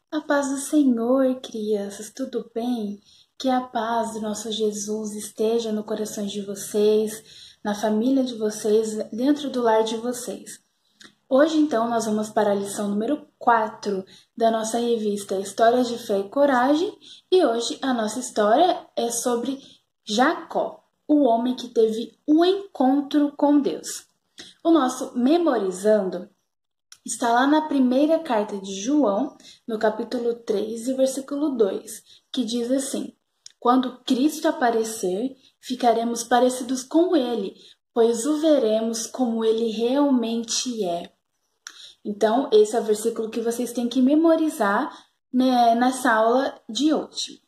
A paz do Senhor, crianças, tudo bem? Que a paz do nosso Jesus esteja no coração de vocês, na família de vocês, dentro do lar de vocês. Hoje, então, nós vamos para a lição número 4 da nossa revista Histórias de Fé e Coragem, e hoje a nossa história é sobre Jacó, o homem que teve um encontro com Deus. O nosso Memorizando está lá na primeira carta de João, no capítulo 3 e versículo 2, que diz assim: Quando Cristo aparecer, ficaremos parecidos com ele, pois o veremos como ele realmente é. Então, esse é o versículo que vocês têm que memorizar, né, nessa aula de hoje.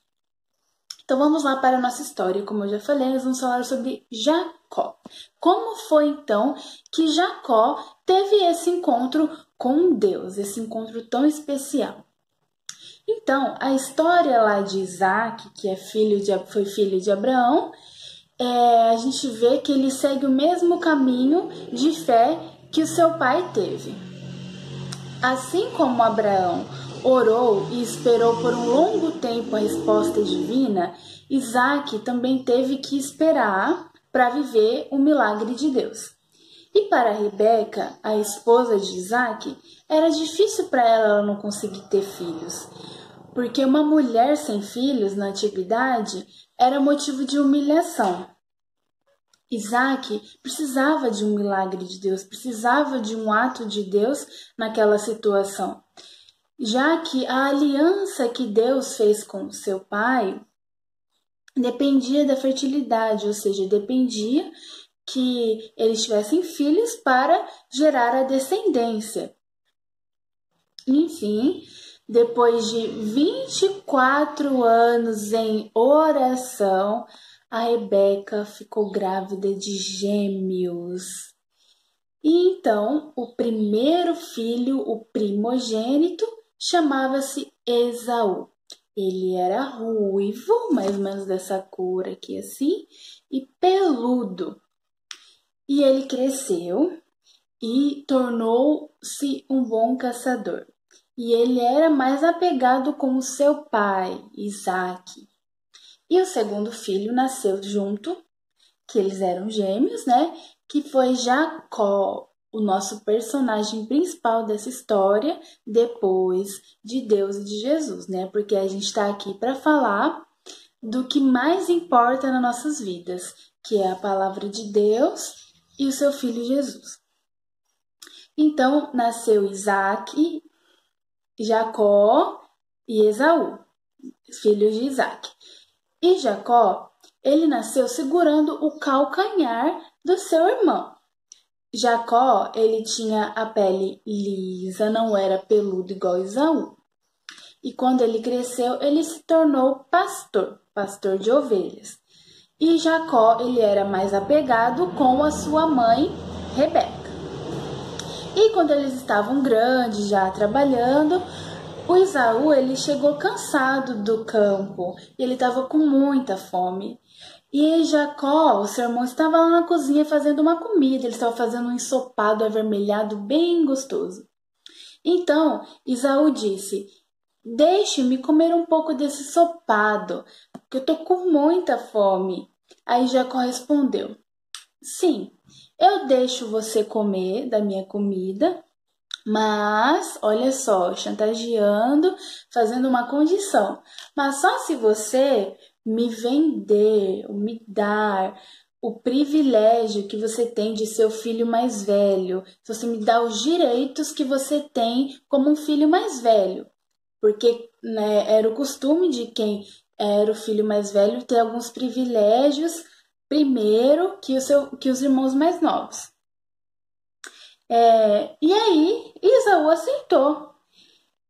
Então vamos lá para a nossa história. Como eu já falei, nós vamos falar sobre Jacó. Como foi então que Jacó teve esse encontro com Deus, esse encontro tão especial? Então, a história lá de Isaac, que foi filho de Abraão, a gente vê que ele segue o mesmo caminho de fé que o seu pai teve. Assim como Abraão orou e esperou por um longo tempo a resposta divina, Isaac também teve que esperar para viver o milagre de Deus. E para Rebeca, a esposa de Isaac, era difícil para ela não conseguir ter filhos, porque uma mulher sem filhos na antiguidade era motivo de humilhação. Isaac precisava de um milagre de Deus, precisava de um ato de Deus naquela situação, já que a aliança que Deus fez com seu pai dependia da fertilidade, ou seja, dependia que eles tivessem filhos para gerar a descendência. Enfim, depois de 24 anos em oração, a Rebeca ficou grávida de gêmeos. E então, o primeiro filho, o primogênito, chamava-se Esaú. Ele era ruivo, mais ou menos dessa cor aqui assim, e peludo. E ele cresceu e tornou-se um bom caçador. E ele era mais apegado com o seu pai, Isaac. E o segundo filho nasceu junto, que eles eram gêmeos, né? Que foi Jacó, o nosso personagem principal dessa história, depois de Deus e de Jesus, né? Porque a gente está aqui para falar do que mais importa nas nossas vidas, que é a palavra de Deus e o seu filho Jesus. Então, nasceu Isaac, Jacó e Esaú, filhos de Isaac. E Jacó, ele nasceu segurando o calcanhar do seu irmão. Jacó, ele tinha a pele lisa, não era peludo igual Esaú. E quando ele cresceu, ele se tornou pastor de ovelhas. E Jacó, ele era mais apegado com a sua mãe, Rebeca. E quando eles estavam grandes, já trabalhando, o Esaú, ele chegou cansado do campo, e ele estava com muita fome. E Jacó, o seu irmão, estava lá na cozinha fazendo uma comida, ele estava fazendo um ensopado avermelhado bem gostoso. Então, Esaú disse: Deixe-me comer um pouco desse ensopado, porque eu estou com muita fome. Aí Jacó respondeu: Sim, eu deixo você comer da minha comida, mas, olha só, chantageando, fazendo uma condição. Mas só se você me vender, ou me dar o privilégio que você tem de ser o filho mais velho, se você me dá os direitos que você tem como um filho mais velho. Porque, né, era o costume de quem era o filho mais velho ter alguns privilégios primeiro que os irmãos mais novos. E aí, Esaú aceitou.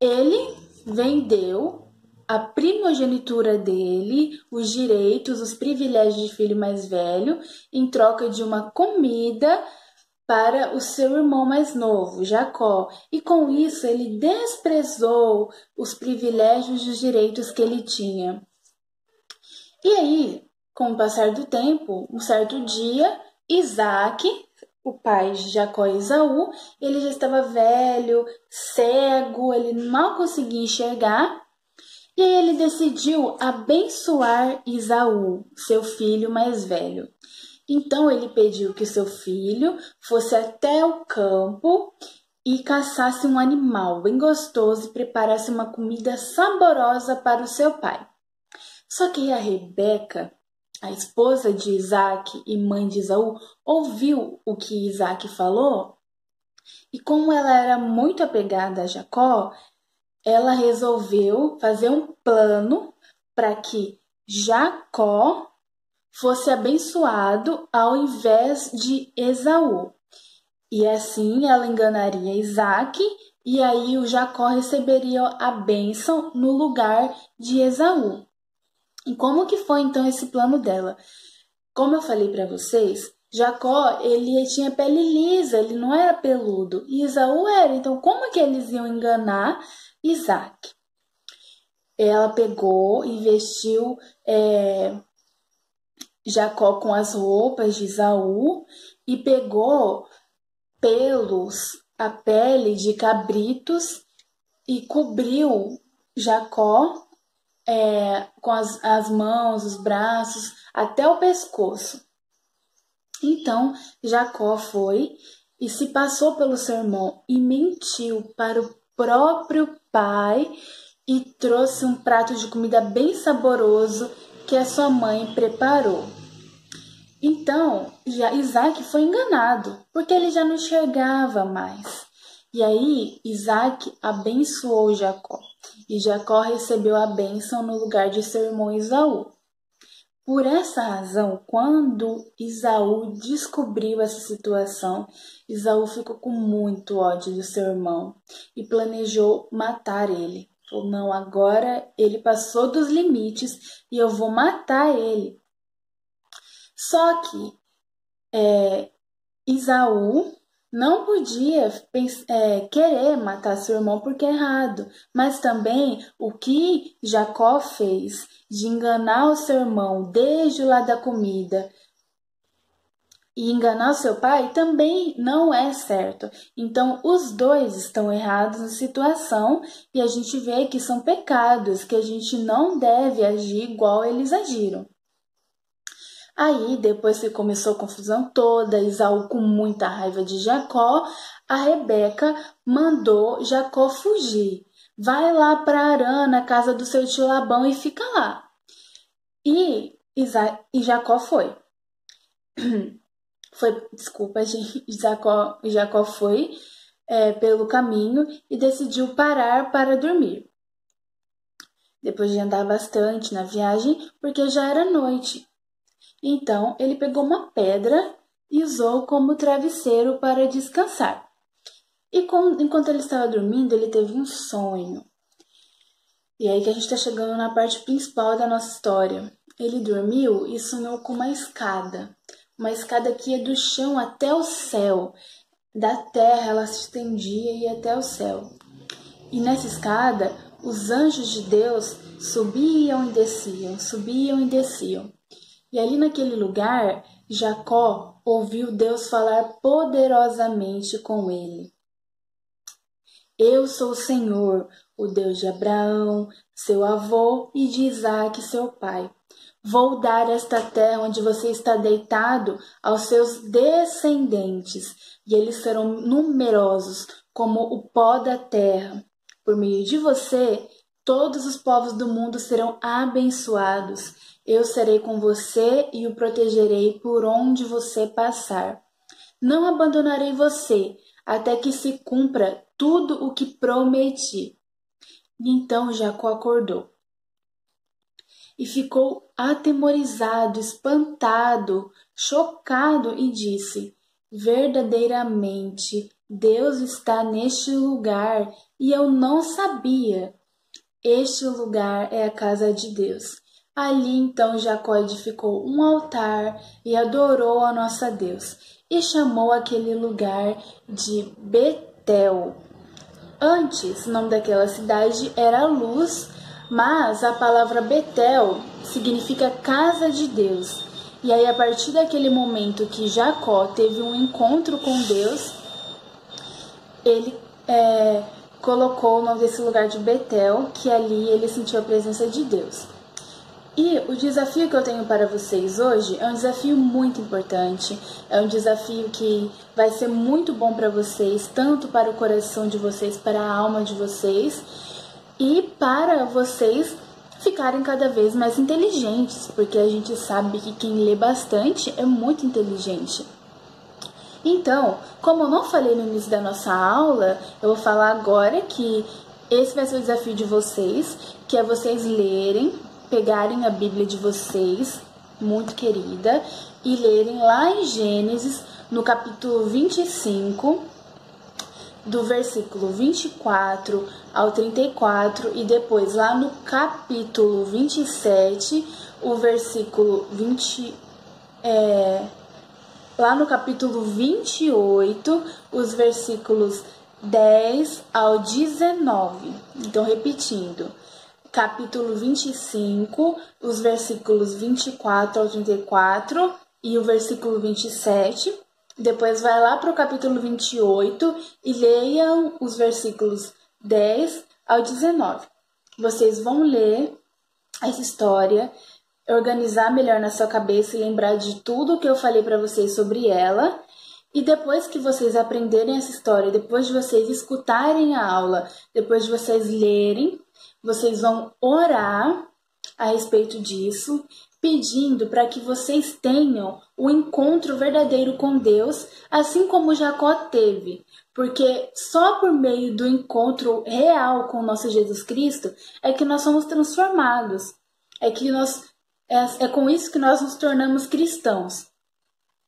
Ele vendeu a primogenitura dele, os direitos, os privilégios de filho mais velho, em troca de uma comida para o seu irmão mais novo, Jacó. E com isso, ele desprezou os privilégios e os direitos que ele tinha. E aí, com o passar do tempo, um certo dia, Isaac, o pai de Jacó e Esaú, ele já estava velho, cego, ele mal conseguia enxergar. E aí ele decidiu abençoar Esaú, seu filho mais velho. Então ele pediu que seu filho fosse até o campo e caçasse um animal bem gostoso e preparasse uma comida saborosa para o seu pai. Só que a Rebeca, a esposa de Isaac e mãe de Esaú, ouviu o que Isaac falou e, como ela era muito apegada a Jacó, ela resolveu fazer um plano para que Jacó fosse abençoado ao invés de Esaú. E assim ela enganaria Isaac, e aí o Jacó receberia a bênção no lugar de Esaú. E como que foi então esse plano dela? Como eu falei para vocês, Jacó, ele tinha pele lisa, ele não era peludo, e Esaú era. Então como que eles iam enganar Isaac? Ela pegou e vestiu Jacó com as roupas de Esaú e pegou pelos, a pele de cabritos e cobriu Jacó com as mãos, os braços, até o pescoço. Então Jacó foi e se passou pelo seu irmão e mentiu para o próprio pai e trouxe um prato de comida bem saboroso que a sua mãe preparou. Então, Isaac foi enganado, porque ele já não enxergava mais. E aí, Isaac abençoou Jacó, e Jacó recebeu a bênção no lugar de seu irmão Esaú. Por essa razão, quando Esaú descobriu essa situação, Esaú ficou com muito ódio do seu irmão e planejou matar ele. Falou, não, agora ele passou dos limites e eu vou matar ele. Só que Esaú não podia querer matar seu irmão porque é errado, mas também o que Jacó fez de enganar o seu irmão desde o lado da comida e enganar o seu pai também não é certo. Então os dois estão errados na situação e a gente vê que são pecados, que a gente não deve agir igual eles agiram. Aí, depois que começou a confusão toda, Esaú com muita raiva de Jacó, a Rebeca mandou Jacó fugir. Vai lá para Harã, na casa do seu tio Labão, e fica lá. E Jacó foi. Desculpa, gente. Jacó foi pelo caminho e decidiu parar para dormir. Depois de andar bastante na viagem, porque já era noite. Então, ele pegou uma pedra e usou como travesseiro para descansar. E enquanto ele estava dormindo, ele teve um sonho. E aí que a gente está chegando na parte principal da nossa história. Ele dormiu e sonhou com uma escada. Uma escada que ia do chão até o céu. Da terra ela se estendia e ia até o céu. E nessa escada, os anjos de Deus subiam e desciam, subiam e desciam. E ali naquele lugar, Jacó ouviu Deus falar poderosamente com ele. Eu sou o Senhor, o Deus de Abraão, seu avô, e de Isaque, seu pai. Vou dar esta terra onde você está deitado aos seus descendentes, e eles serão numerosos como o pó da terra. Por meio de você, todos os povos do mundo serão abençoados. Eu serei com você e o protegerei por onde você passar. Não abandonarei você até que se cumpra tudo o que prometi. E então Jacó acordou e ficou atemorizado, espantado, chocado e disse: verdadeiramente, Deus está neste lugar e eu não sabia. Este lugar é a casa de Deus. Ali então Jacó edificou um altar e adorou a nosso Deus, e chamou aquele lugar de Betel. Antes, o nome daquela cidade era Luz, mas a palavra Betel significa casa de Deus. E aí, a partir daquele momento que Jacó teve um encontro com Deus, ele colocou o nome desse lugar de Betel, que ali ele sentiu a presença de Deus. E o desafio que eu tenho para vocês hoje é um desafio muito importante, é um desafio que vai ser muito bom para vocês, tanto para o coração de vocês, para a alma de vocês, e para vocês ficarem cada vez mais inteligentes, porque a gente sabe que quem lê bastante é muito inteligente. Então, como eu não falei no início da nossa aula, eu vou falar agora que esse vai ser o desafio de vocês, que é vocês lerem, pegarem a Bíblia de vocês, muito querida, e lerem lá em Gênesis, no capítulo 25, do versículo 24 ao 34, e depois lá no capítulo 27, o versículo 20, lá no capítulo 28, os versículos 10 ao 19. Então, repetindo, capítulo 25, os versículos 24 ao 34 e o versículo 27. Depois vai lá para o capítulo 28 e leiam os versículos 10 ao 19. Vocês vão ler essa história, organizar melhor na sua cabeça e lembrar de tudo que eu falei para vocês sobre ela. E depois que vocês aprenderem essa história, depois de vocês escutarem a aula, depois de vocês lerem, vocês vão orar a respeito disso, pedindo para que vocês tenham um encontro verdadeiro com Deus, assim como Jacó teve. Porque só por meio do encontro real com o nosso Jesus Cristo é que nós somos transformados. É com isso que nós nos tornamos cristãos.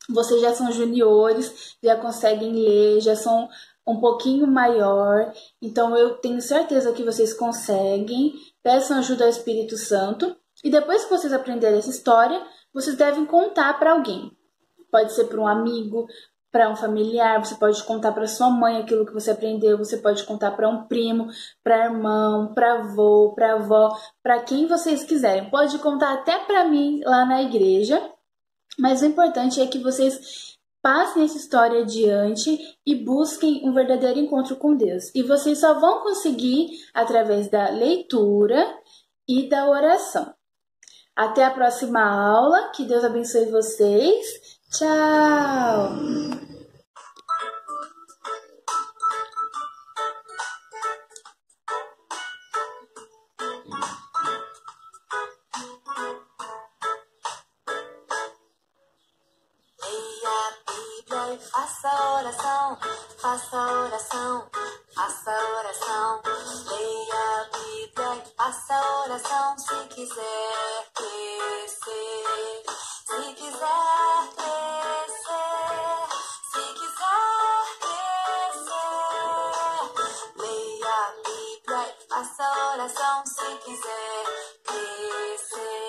Vocês já são juniores, já conseguem ler, já são um pouquinho maior. Então eu tenho certeza que vocês conseguem. Peçam ajuda ao Espírito Santo. E depois que vocês aprenderem essa história, vocês devem contar para alguém. Pode ser para um amigo, para um familiar, você pode contar para sua mãe aquilo que você aprendeu, você pode contar para um primo, para irmão, para avô, para avó, para quem vocês quiserem. Pode contar até para mim lá na igreja, mas o importante é que vocês passem essa história adiante e busquem um verdadeiro encontro com Deus. E vocês só vão conseguir através da leitura e da oração. Até a próxima aula, que Deus abençoe vocês. Tchau! Leia a Bíblia e faça oração, faça oração, faça oração. Leia a Bíblia e faça oração se quiser crescer, se quiser crescer, se quiser crescer. Leia a Bíblia e faça oração se quiser crescer.